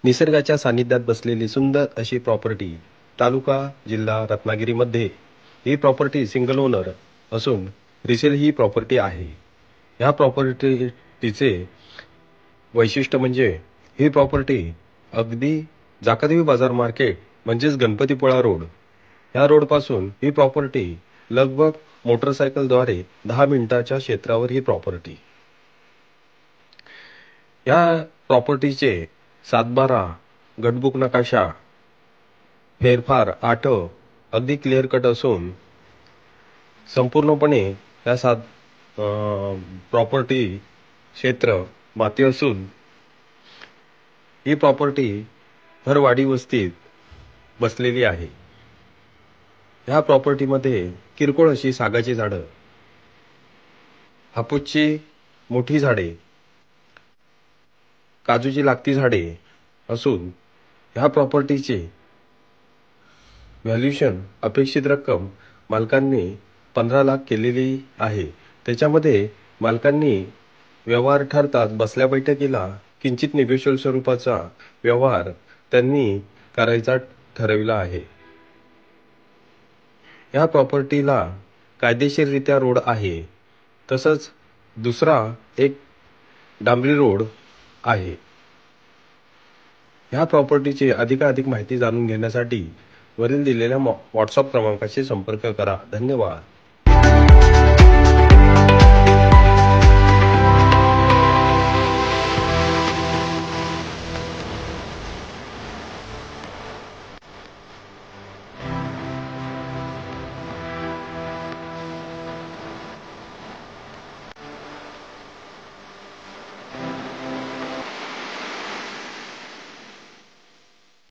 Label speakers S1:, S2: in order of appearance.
S1: निसर्गाच्या सानिध्यात बसलेली सुंदर अशी प्रॉपर्टी तालुका जिल्हा रत्नागिरीमध्ये ही प्रॉपर्टी सिंगल ओनर असून रिसेल ही प्रॉपर्टी आहे। ह्या प्रॉपर्टीचे वैशिष्ट्य म्हणजे ही प्रॉपर्टी अगदी जाकादेवी बाजार मार्केट म्हणजेच गणपतीपुळा रोड ह्या रोड पासून ही प्रॉपर्टी लगभग मोटरसायकलद्वारे 10 मिनिटाच्या क्षेत्रावर ही प्रॉपर्टी। या प्रॉपर्टीचे 7/12 गटबुक नकाशा फेरफार आठव अगदी क्लिअर कट असून संपूर्णपणे या प्रॉपर्टी क्षेत्र माती असून ही प्रॉपर्टी भरवाडी वस्तीत बसलेली आहे। ह्या प्रॉपर्टीमध्ये किरकोळ अशी सागाची झाडं, हापूसची मोठी झाडे, काजूची लागती झाडे असून ह्या प्रॉपर्टीचे व्हॅल्युएशन अपेक्षित रक्कम मालकांनी 15 लाख केलेली आहे। त्याच्यामध्ये मालकांनी व्यवहार ठरतात बसल्या बैठकीला किंचित निगोशिएबल स्वरूपाचा व्यवहार त्यांनी करायचा ठरविला आहे। या प्रॉपर्टीला कायदेशीररित्या रोड आहे, तसंच दुसरा एक डांबरी रोड आहे। ह्या प्रॉपर्टीची अधिकाधिक माहिती जाणून घेण्यासाठी वरील दिलेल्या व्हॉट्सअप क्रमांकाशी संपर्क करा। धन्यवाद।